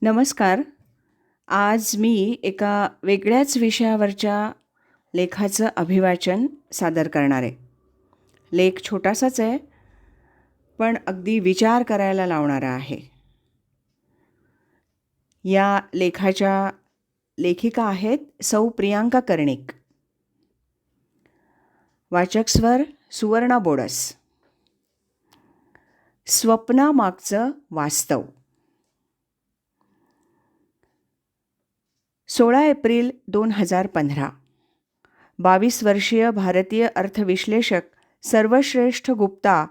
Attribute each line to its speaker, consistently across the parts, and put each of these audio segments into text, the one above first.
Speaker 1: नमस्कार. आज मी एका वेगळ्याच विषयावरच्या लेखाचं अभिवाचन सादर करणार आहे. लेख छोटासाच आहे, पण अगदी विचार करायला लावणारा आहे. या लेखाच्या लेखिका आहेत सौ प्रियांका कर्णिक. वाचक स्वर सुवर्णा बोडस. स्वप्नामागचं वास्तव. 16 एप्रिल 2015. 22 वर्षीय भारतीय अर्थविश्लेषक सर्वश्रेष्ठ गुप्ता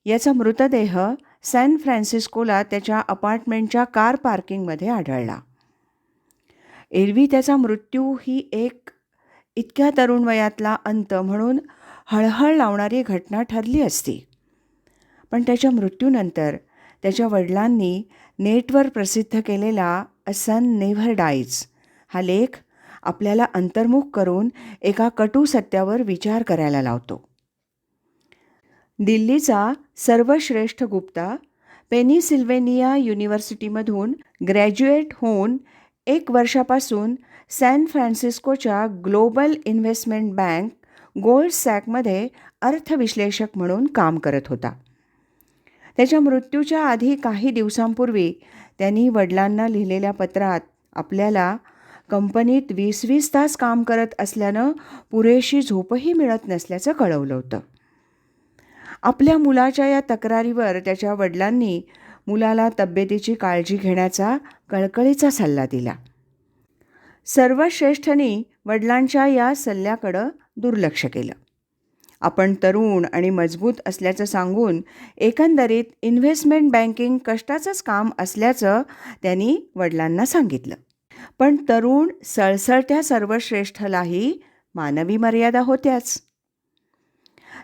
Speaker 1: याचा मृतदेह सॅन फ्रान्सिस्कोला त्याच्या अपार्टमेंटच्या कार पार्किंगमध्ये आढळला. एरवी त्याचा मृत्यू ही एक इतक्या तरुण वयातला अंत म्हणून हळहळ लावणारी घटना ठरली असती. पण त्याच्या मृत्यूनंतर त्याच्या वडिलांनी नेटवर प्रसिद्ध केलेला अ सन नेव्हर डाईज हा लेख आपल्याला अंतर्मुख करून एका कटू सत्यावर विचार करायला लावतो. दिल्लीचा सर्वश्रेष्ठ गुप्ता पेनिसिल्व्हेनिया युनिव्हर्सिटीमधून ग्रॅज्युएट होऊन 1 वर्षापासून सॅन फ्रान्सिस्कोच्या ग्लोबल इन्व्हेस्टमेंट बँक गोल्ड सॅकमध्ये अर्थविश्लेषक म्हणून काम करत होता. त्याच्या मृत्यूच्या आधी काही दिवसांपूर्वी त्यांनी वडिलांना लिहिलेल्या पत्रात आपल्याला कंपनीत 20-20 तास काम करत असल्यानं पुरेशी झोपही मिळत नसल्याचं कळवलं होतं. आपल्या मुलाच्या या तक्रारीवर त्याच्या वडिलांनी मुलाला तब्येतीची काळजी घेण्याचा कळकळीचा सल्ला दिला. सर्वश्रेष्ठनी वडिलांच्या या सल्ल्याकडं दुर्लक्ष केलं. आपण तरुण आणि मजबूत असल्याचं सांगून एकंदरीत इन्व्हेस्टमेंट बँकिंग कष्टाचंच काम असल्याचं त्यांनी वडिलांना सांगितलं. पण तरुण सळसळत्या सर्वश्रेष्ठलाही मानवी मर्यादा होत्याच.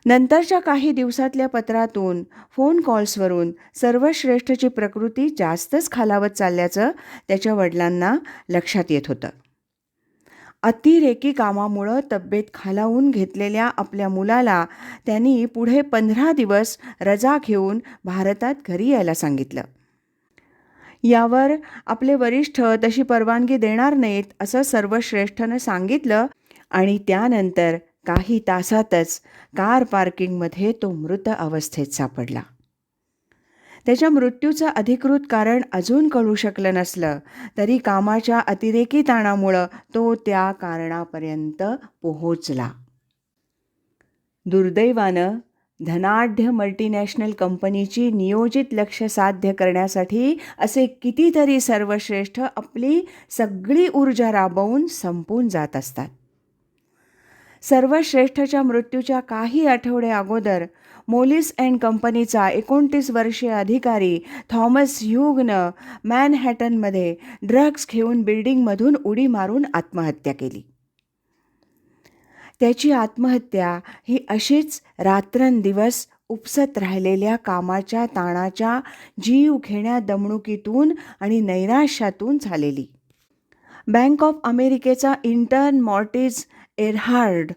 Speaker 1: नंतरच्या काही दिवसातल्या पत्रातून फोन कॉल्सवरून सर्वश्रेष्ठची प्रकृती जास्तच खालावत चालल्याचं त्याच्या वडिलांना लक्षात येत होतं. अतिरेकी कामामुळं तब्येत खालावून घेतलेल्या आपल्या मुलाला त्यांनी पुढे 15 दिवस रजा घेऊन भारतात घरी यायला सांगितलं. यावर आपले वरिष्ठ तशी परवानगी देणार नाहीत असं सर्वश्रेष्ठनं सांगितलं आणि त्यानंतर काही तासातच कार पार्किंगमध्ये तो मृत अवस्थेत सापडला. त्याच्या मृत्यूचं अधिकृत कारण अजून कळू शकलं नसलं तरी कामाच्या अतिरेकी ताणामुळं तो त्या कारणापर्यंत पोहोचला. दुर्दैवानं धनाढ्य मल्टीनॅशनल कंपनीची नियोजित लक्ष्य साध्य करण्यासाठी असे कितीतरी सर्वश्रेष्ठ आपली सगळी ऊर्जा राबवून संपून जात असतात. सर्वश्रेष्ठच्या मृत्यूच्या काही आठवडे अगोदर मोलिस अँड कंपनीचा 29 वर्षीय अधिकारी थॉमस ह्यूगनं मॅनहॅटनमध्ये ड्रग्ज घेऊन बिल्डिंगमधून उडी मारून आत्महत्या केली. त्याची आत्महत्या ही अशीच रात्रंदिवस उपसत राहिलेल्या कामाच्या ताणाच्या जीव घेण्या दमणुकीतून आणि नैराश्यातून झालेली. बँक ऑफ अमेरिकेचा इंटर्न मॉर्टिज एरहार्ड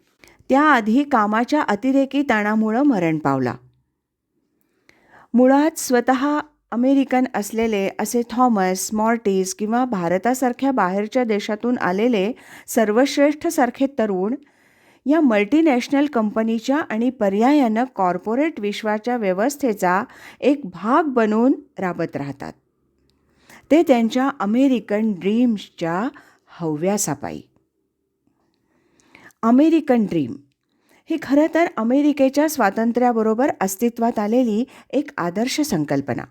Speaker 1: त्याआधी कामाच्या अतिरेकी ताणामुळं मरण पावला. मुळात स्वतः अमेरिकन असलेले असे थॉमस, मॉर्टिज किंवा भारतासारख्या बाहेरच्या देशातून आलेले सर्वश्रेष्ठसारखे तरुण या मल्टीनॅशनल कंपनीच्या आणि पर्यायानं कॉर्पोरेट विश्वाच्या व्यवस्थेचा एक भाग बनून राबत राहतात. ते त्यांच्या अमेरिकन ड्रीम्सच्या हव्यासापायी. अमेरिकन ड्रीम ही खरं तर अमेरिकेच्या स्वातंत्र्याबरोबर अस्तित्वात आलेली एक आदर्श संकल्पना.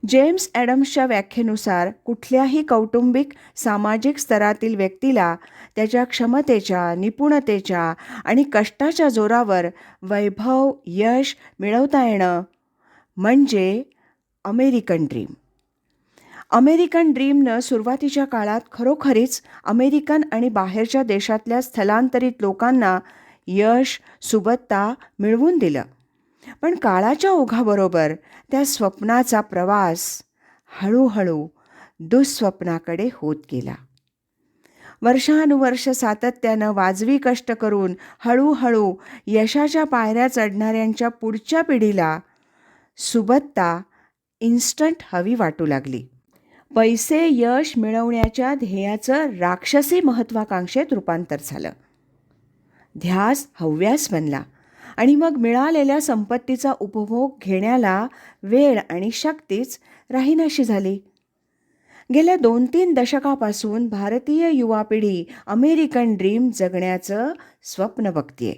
Speaker 1: जेम्स ॲडम्सच्या व्याख्येनुसार कुठल्याही कौटुंबिक सामाजिक स्तरातील व्यक्तीला त्याच्या क्षमतेच्या, निपुणतेच्या आणि कष्टाच्या जोरावर वैभव, यश मिळवता येणं म्हणजे अमेरिकन ड्रीम. अमेरिकन ड्रीमनं सुरुवातीच्या काळात खरोखरीच अमेरिकन आणि बाहेरच्या देशातल्या स्थलांतरित लोकांना यश, सुबत्ता मिळवून दिलं. पण काळाच्या ओघाबरोबर त्या स्वप्नाचा प्रवास हळूहळू दुःस्वप्नाकडे होत गेला. वर्षानुवर्ष सातत्यानं वाजवी कष्ट करून हळूहळू यशाच्या पायऱ्या चढणाऱ्यांच्या पुढच्या पिढीला सुबत्ता इन्स्टंट हवी वाटू लागली. पैसे यश मिळवण्याच्या ध्येयाचं राक्षसी महत्त्वाकांक्षेत रूपांतर झालं. ध्यास हव्यास बनला आणि मग मिळालेल्या संपत्तीचा उपभोग घेण्याला वेळ आणि शक्तीच राहीनाशी झाली. गेल्या 2-3 दशकापासून भारतीय युवा पिढी अमेरिकन ड्रीम जगण्याचं स्वप्न बघतीये.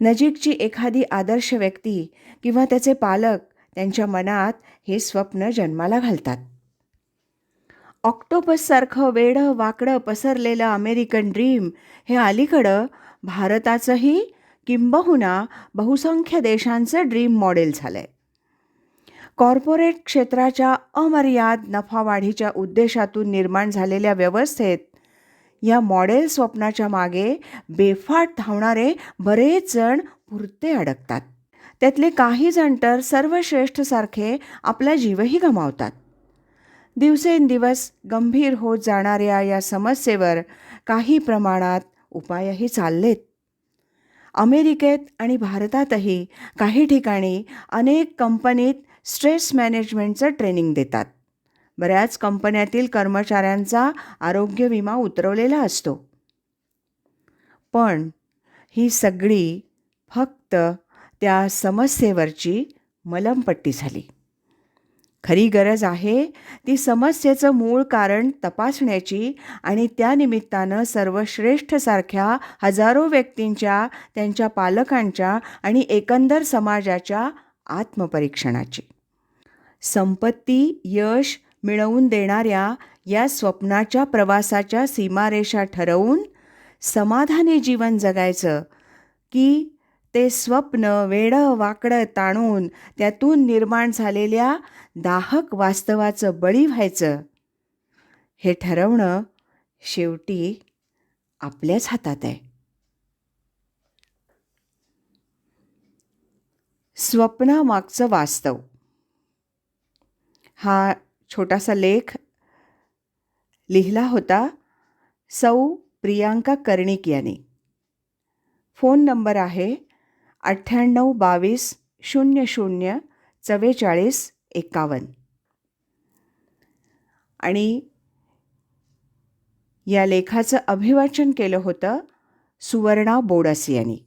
Speaker 1: नजीकची एखादी आदर्श व्यक्ती किंवा त्याचे पालक त्यांच्या मनात हे स्वप्न जन्माला घालतात. ऑक्टोपससारखं वेडं वाकडं पसरलेलं अमेरिकन ड्रीम हे अलीकडं भारताचंही किंबहुना बहुसंख्य देशांचं ड्रीम मॉडेल झालं आहे. कॉर्पोरेट क्षेत्राच्या अमर्याद नफावाढीच्या उद्देशातून निर्माण झालेल्या व्यवस्थेत या मॉडेल स्वप्नाच्या मागे बेफाट धावणारे बरेच जण पुरते अडकतात. त्यातले काही जण तर सर्वश्रेष्ठसारखे आपला जीवही गमावतात. दिवसेंदिवस गंभीर होत जाणाऱ्या या समस्येवर काही प्रमाणात उपायही चाललेत. अमेरिकेत आणि भारतातही काही ठिकाणी अनेक कंपनीत स्ट्रेस मॅनेजमेंटचं ट्रेनिंग देतात. बऱ्याच कंपन्यातील कर्मचाऱ्यांचा आरोग्य विमा उतरवलेला असतो. पण ही सगळी फक्त त्या समस्येवरची मलमपट्टी झाली. खरी गरज आहे ती समस्येचं मूळ कारण तपासण्याची आणि त्यानिमित्तानं सर्वश्रेष्ठसारख्या हजारो व्यक्तींच्या, त्यांच्या पालकांच्या आणि एकंदर समाजाच्या आत्मपरीक्षणाची. संपत्ती, यश मिळवून देणाऱ्या या स्वप्नाच्या प्रवासाच्या सीमारेषा ठरवून समाधानी जीवन जगायचं की ते स्वप्न वेडं वाकडं ताणून त्यातून निर्माण झालेल्या दाहक वास्तवाचं बळी व्हायचं, हे ठरवणं शेवटी आपल्याच हातात आहे. स्वप्नामागचं वास्तव हा छोटासा लेख लिहिला होता सौ प्रियांका कर्णिक यांनी. फोन नंबर आहे 9822004451 आणि या लेखाचं अभिवाचन केलं होतं सुवर्णा बोडस यांनी.